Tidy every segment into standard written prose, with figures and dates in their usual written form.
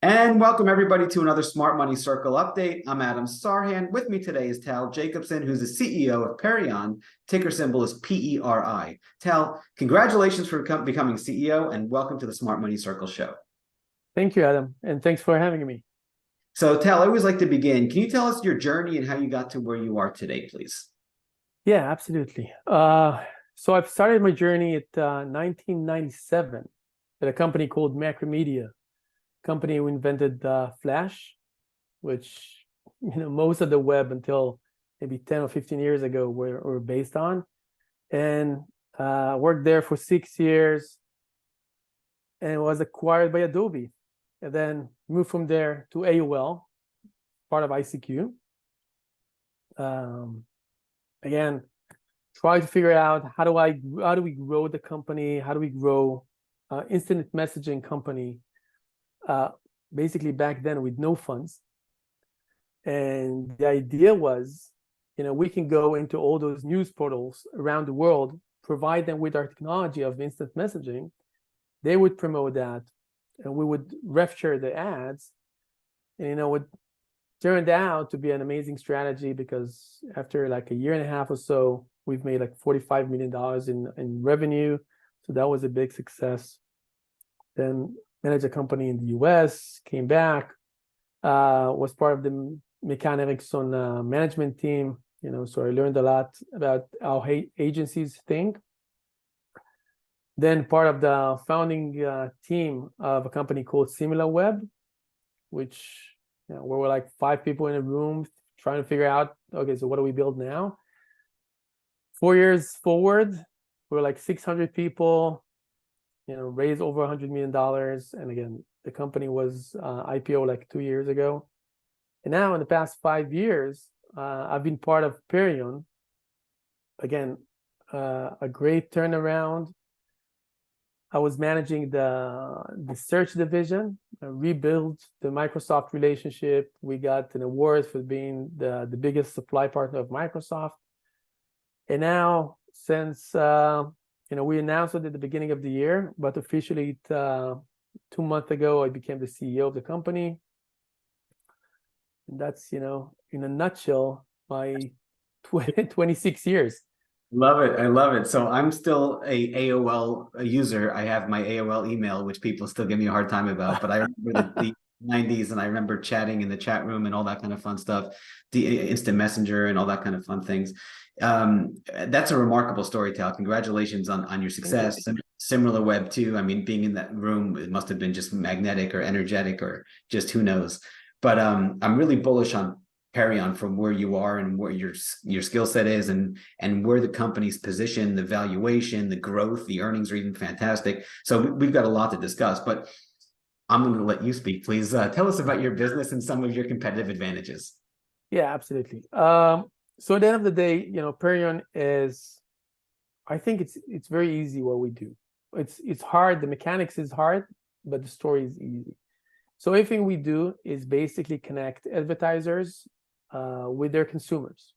And welcome everybody to another Smart Money Circle update. I'm Adam Sarhan. With me today is Tal Jacobson, who's the CEO of Perion. Ticker symbol is PERI. Tal, congratulations for becoming CEO and welcome to the Smart Money Circle show. Thank you, Adam, and thanks for having me. So Tal, I always like to begin. Can you tell us your journey and how you got to where you are today, please? Yeah, absolutely. So I've started my journey at 1997 at a company called Macromedia, company who invented Flash, which most of the web until maybe 10 or 15 years ago were based on, and worked there for 6 years and was acquired by Adobe, and then moved from there to AOL, part of ICQ. Again, try to figure out how do we grow the company, how do we grow instant messaging company, basically back then with no funds. And the idea was, we can go into all those news portals around the world, provide them with our technology of instant messaging. They would promote that, and we would rev share the ads. And it turned out to be an amazing strategy, because after like a year and a half or so, we've made like $45 million in revenue. So that was a big success. Then managed a company in the US, came back, was part of the McCann Erickson management team. So I learned a lot about how agencies think. Then part of the founding team of a company called SimilarWeb, which we were like 5 people in a room trying to figure out, okay, so what do we build now? 4 years forward, we're like 600 people, raised over $100 million. And again, the company was IPO like 2 years ago. And now in the past 5 years, I've been part of Perion. Again, a great turnaround. I was managing the search division, rebuilt the Microsoft relationship. We got an award for being the biggest supply partner of Microsoft. And now, since we announced it at the beginning of the year, but officially 2 months ago, I became the CEO of the company. And that's, in a nutshell, my 26 years. Love it. I love it. So I'm still a AOL user. I have my AOL email, which people still give me a hard time about, but I remember the 90s, and I remember chatting in the chat room and all that kind of fun stuff, the instant messenger and all that kind of fun things. That's a remarkable story, Tal. Congratulations on your success. SimilarWeb too. I mean, being in that room, it must have been just magnetic or energetic or just who knows. But I'm really bullish on Perion from where you are and where your skill set is, and where the company's position, the valuation, the growth, the earnings are even fantastic. So we've got a lot to discuss, but I'm going to let you speak. Please tell us about your business and some of your competitive advantages. Yeah, absolutely. So at the end of the day, Perion is, I think it's very easy what we do. It's hard. The mechanics is hard, but the story is easy. So everything we do is basically connect advertisers with their consumers,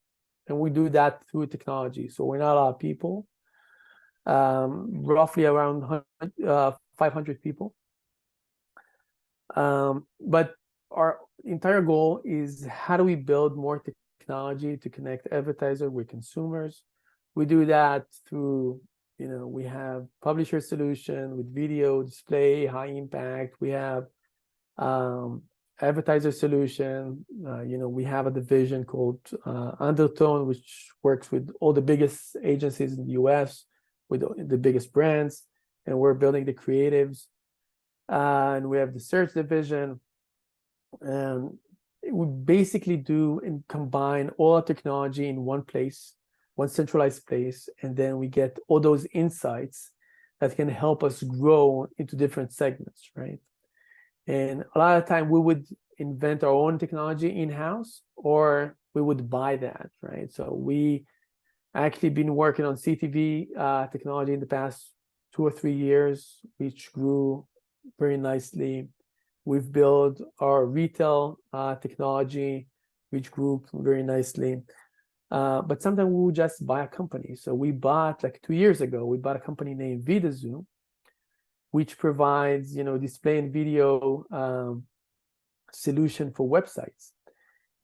and we do that through technology. So we're not a lot of people, roughly around 500 people. But our entire goal is, how do we build more technology to connect advertisers with consumers? We do that through, we have publisher solution with video, display, high impact. We have advertiser solution. We have a division called Undertone, which works with all the biggest agencies in the US, with the biggest brands, and we're building the creatives. And we have the search division, and we basically do and combine all our technology in one place, one centralized place, and then we get all those insights that can help us grow into different segments, right? And a lot of time we would invent our own technology in-house, or we would buy that, right? So we actually been working on CTV technology in the past 2 or 3 years, which grew very nicely. We've built our retail technology, which grew very nicely. But sometimes we would just buy a company. So we bought, like 2 years ago, we bought a company named Vidazoo, which provides, display and video solution for websites,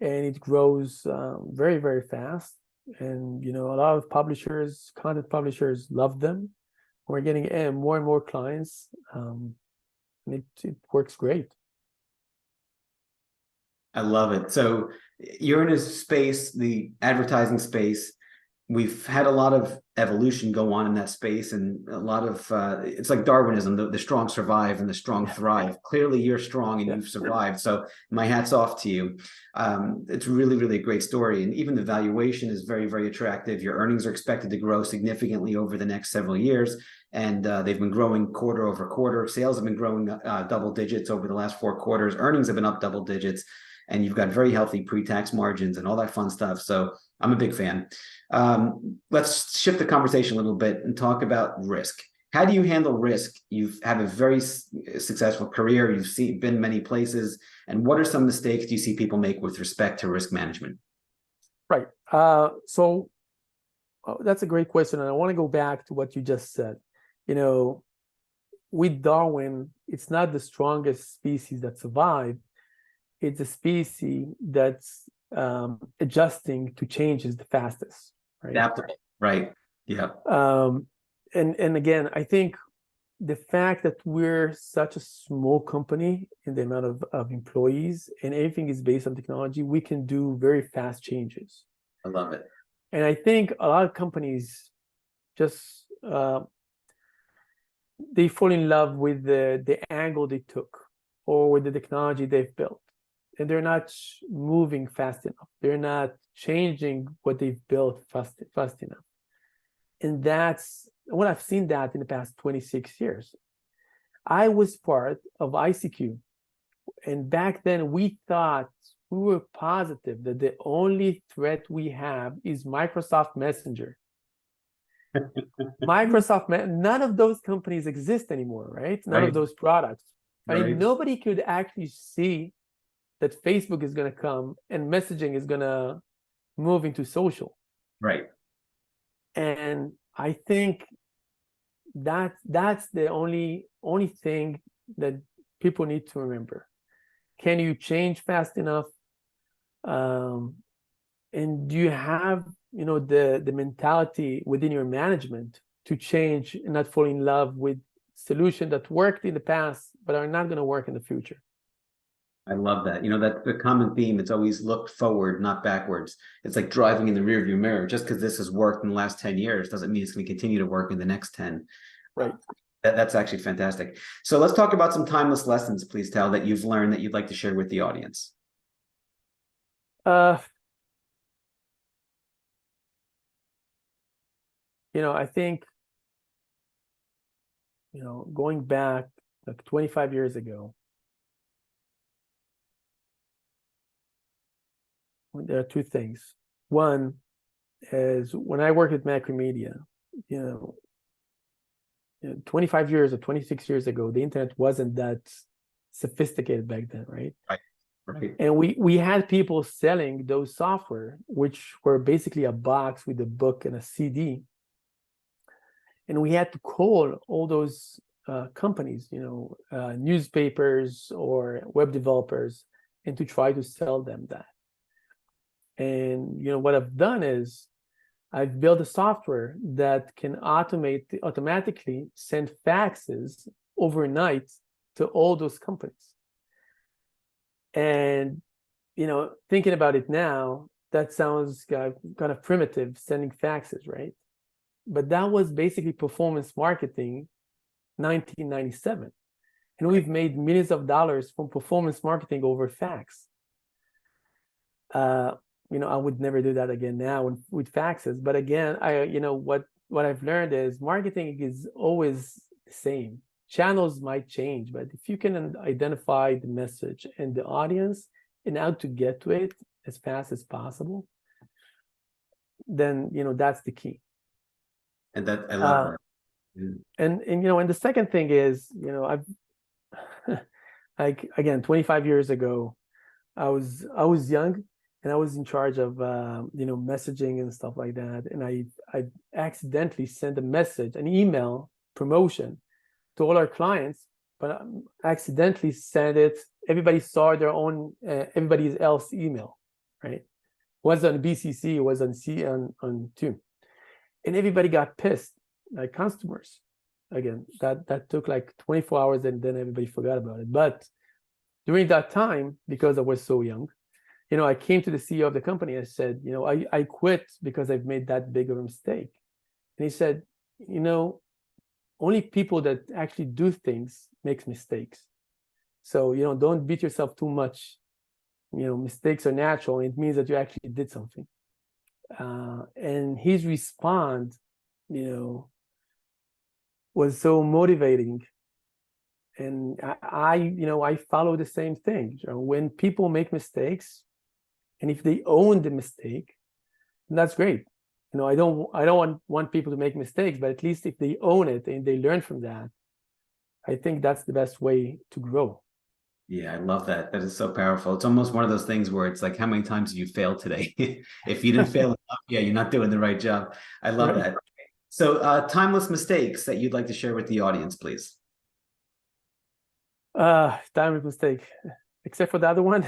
and it grows very, very fast. And a lot of publishers, content publishers, love them. We're getting more and more clients, and it works great. I love it. So you're in a space, the advertising space. We've had a lot of evolution go on in that space, and a lot of it's like Darwinism, the strong survive and the strong thrive. Clearly you're strong and you've survived, so my hat's off to you. It's really, really a great story, and even the valuation is very, very attractive. Your earnings are expected to grow significantly over the next several years, and they've been growing quarter over quarter. Sales have been growing double digits over the last 4 quarters. Earnings have been up double digits, and you've got very healthy pre-tax margins and all that fun stuff. So I'm a big fan. Let's shift the conversation a little bit and talk about risk. How do you handle risk? You've had a very successful career. You've been many places. And what are some mistakes you see people make with respect to risk management? Right. So that's a great question. And I want to go back to what you just said. With Darwin, it's not the strongest species that survived. It's a species that's adjusting to changes the fastest, right? Adaptable, right? Yeah. And again, I think the fact that we're such a small company in the amount of employees and everything is based on technology, we can do very fast changes. I love it. And I think a lot of companies just they fall in love with the angle they took or with the technology they've built. And they're not moving fast enough. They're not changing what they've built fast enough. And that's when I've seen that in the past 26 years. I was part of ICQ. And back then we were positive that the only threat we have is Microsoft Messenger. None of those companies exist anymore, right? None of those products. I mean, nobody could actually see that Facebook is going to come and messaging is going to move into social. Right. And I think that's the only thing that people need to remember. Can you change fast enough? And do you have, the mentality within your management to change and not fall in love with solutions that worked in the past but are not going to work in the future? I love that. That the common theme, it's always look forward, not backwards. It's like driving in the rearview mirror. Just because this has worked in the last 10 years doesn't mean it's going to continue to work in the next 10. Right. That's actually fantastic. So let's talk about some timeless lessons, please, Tal, that you've learned that you'd like to share with the audience. I think, going back like 25 years ago, there are 2 things. One is when I worked at Macromedia, 25 years or 26 years ago, the internet wasn't that sophisticated back then, right? Right. And we had people selling those software, which were basically a box with a book and a CD. And we had to call all those companies, newspapers or web developers, and to try to sell them that. And what I've done is I've built a software that can automatically send faxes overnight to all those companies. And thinking about it now, that sounds kind of primitive, sending faxes, right? But that was basically performance marketing 1997. And we've made millions of dollars from performance marketing over fax. I would never do that again now with faxes. But again, what I've learned is marketing is always the same. Channels might change, but if you can identify the message and the audience and how to get to it as fast as possible, then that's the key. And that I love that. And the second thing is, I've like again 25 years ago, I was young and I was in charge of messaging and stuff like that, and I accidentally sent a message, an email promotion to all our clients, but accidentally sent it. Everybody saw their own, everybody else email, right? It was on BCC, it was on on 2. And everybody got pissed, like customers. Again, that took like 24 hours and then everybody forgot about it. But during that time, because I was so young, I came to the CEO of the company and said, I quit because I've made that big of a mistake. And he said, only people that actually do things makes mistakes. So, don't beat yourself too much. Mistakes are natural. And it means that you actually did something. And his response, was so motivating. And I follow the same thing. When people make mistakes, and if they own the mistake, that's great. I don't want people to make mistakes, but at least if they own it and they learn from that, I think that's the best way to grow. Yeah, I love that. That is so powerful. It's almost one of those things where it's like, how many times did you fail today? If you didn't fail enough, yeah, you're not doing the right job. I love that. So timeless mistakes that you'd like to share with the audience, please. Timeless mistake, except for the other one.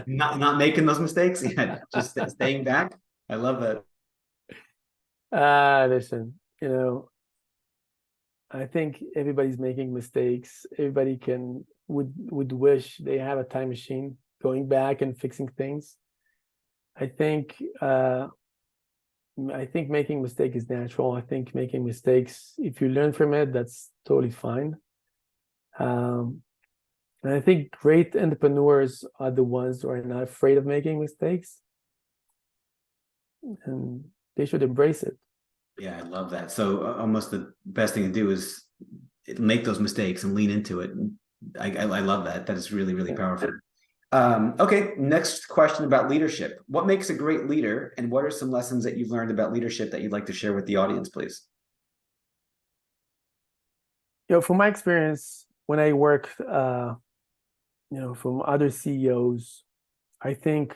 Not making those mistakes. Yeah, just staying back. I love that. Listen, I think everybody's making mistakes. Everybody would wish they have a time machine going back and fixing things. I think making mistake is natural. I think making mistakes, if you learn from it, that's totally fine. And I think great entrepreneurs are the ones who are not afraid of making mistakes, and they should embrace it. Yeah, I love that. So almost the best thing to do is make those mistakes and lean into it. I love that. That is really, really powerful. Okay, next question about leadership. What makes a great leader, and what are some lessons that you've learned about leadership that you'd like to share with the audience, please? From my experience, when I worked, from other CEOs, I think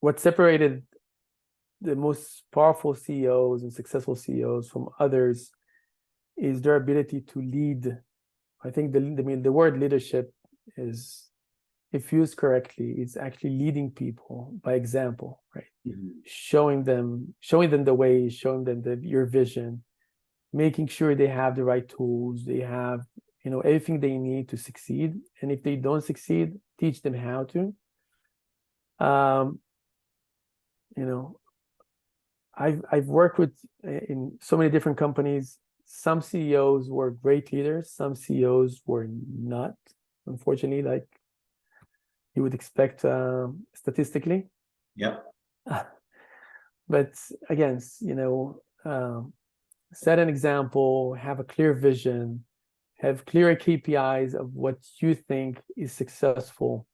what separated the most powerful CEOs and successful CEOs from others is their ability to lead. I think the word leadership is, if used correctly, it's actually leading people by example, right? Mm-hmm. Showing them the way, showing them your vision, making sure they have the right tools, they have everything they need to succeed. And if they don't succeed, teach them how to. I've worked in so many different companies. Some CEOs were great leaders, some CEOs were not, unfortunately, like you would expect statistically. Yep. But again, set an example, have a clear vision, have clear KPIs of what you think is successful,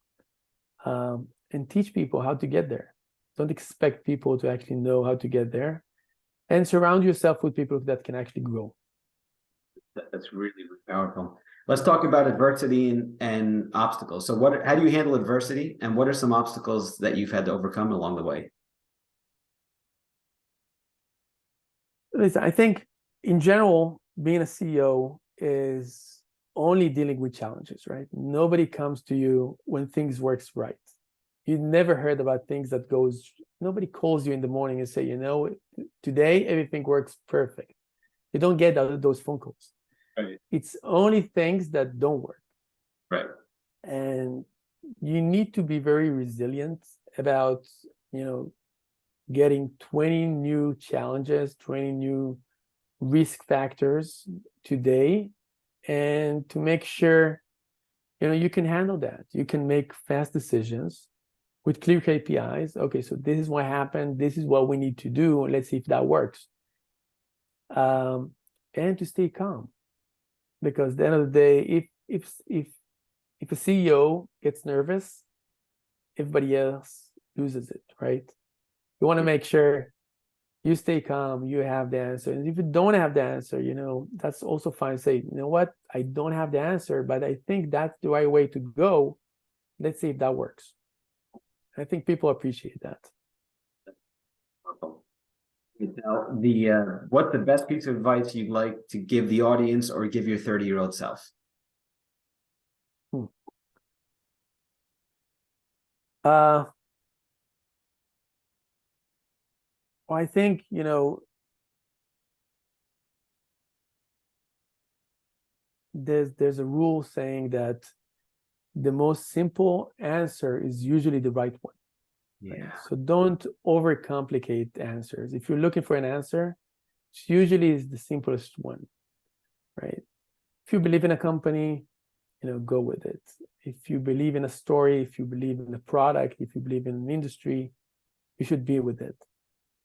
and teach people how to get there. Don't expect people to actually know how to get there, and surround yourself with people that can actually grow. That's really, really powerful. Let's talk about adversity and obstacles. So how do you handle adversity, and what are some obstacles that you've had to overcome along the way? Listen, I think in general, being a CEO is only dealing with challenges, right? Nobody comes to you when things works right. You never heard about things that nobody calls you in the morning and say, today everything works perfect. You don't get those phone calls. Right. It's only things that don't work. Right. And you need to be very resilient about, getting 20 new challenges, 20 new risk factors today, and to make sure, you can handle that. You can make fast decisions with clear KPIs. Okay, so this is what happened. This is what we need to do. Let's see if that works. And to stay calm, because at the end of the day, if a CEO gets nervous, everybody else loses it, right? You want to make sure you stay calm, you have the answer. And if you don't have the answer, that's also fine. Say, you know what, I don't have the answer, but I think that's the right way to go. Let's see if that works. I think people appreciate that. Now, what's the best piece of advice you'd like to give the audience or give your 30-year-old self? I think, there's a rule saying that the most simple answer is usually the right one. Right? Yeah. So don't overcomplicate answers. If you're looking for an answer, it usually is the simplest one, right? If you believe in a company, go with it. If you believe in a story, if you believe in a product, if you believe in an industry, you should be with it.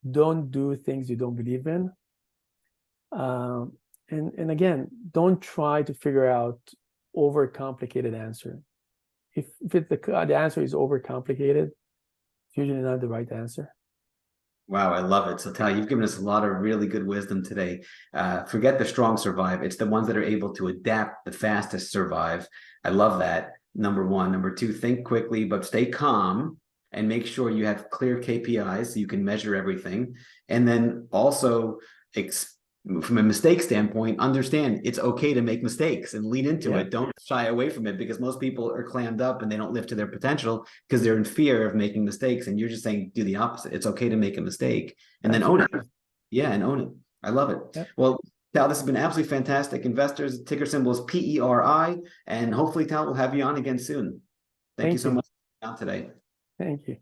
Don't do things you don't believe in. And again, don't try to figure out overcomplicated answer. If the answer is overcomplicated, it's usually not the right answer. Wow, I love it. So Tal, you've given us a lot of really good wisdom today. Forget the strong survive. It's the ones that are able to adapt the fastest survive. I love that. Number one. Number two, think quickly, but stay calm and make sure you have clear KPIs so you can measure everything. And then also, from a mistake standpoint, understand it's okay to make mistakes and lean into it. Don't shy away from it, because most people are clammed up and they don't live to their potential because they're in fear of making mistakes. And you're just saying, do the opposite. It's okay to make a mistake and then own it. Yeah, and own it. I love it. Yep. Well, Tal, this has been absolutely fantastic. Investors, ticker symbol is PERI, and hopefully, Tal, we'll have you on again soon. Thank you so much for being on today. Thank you.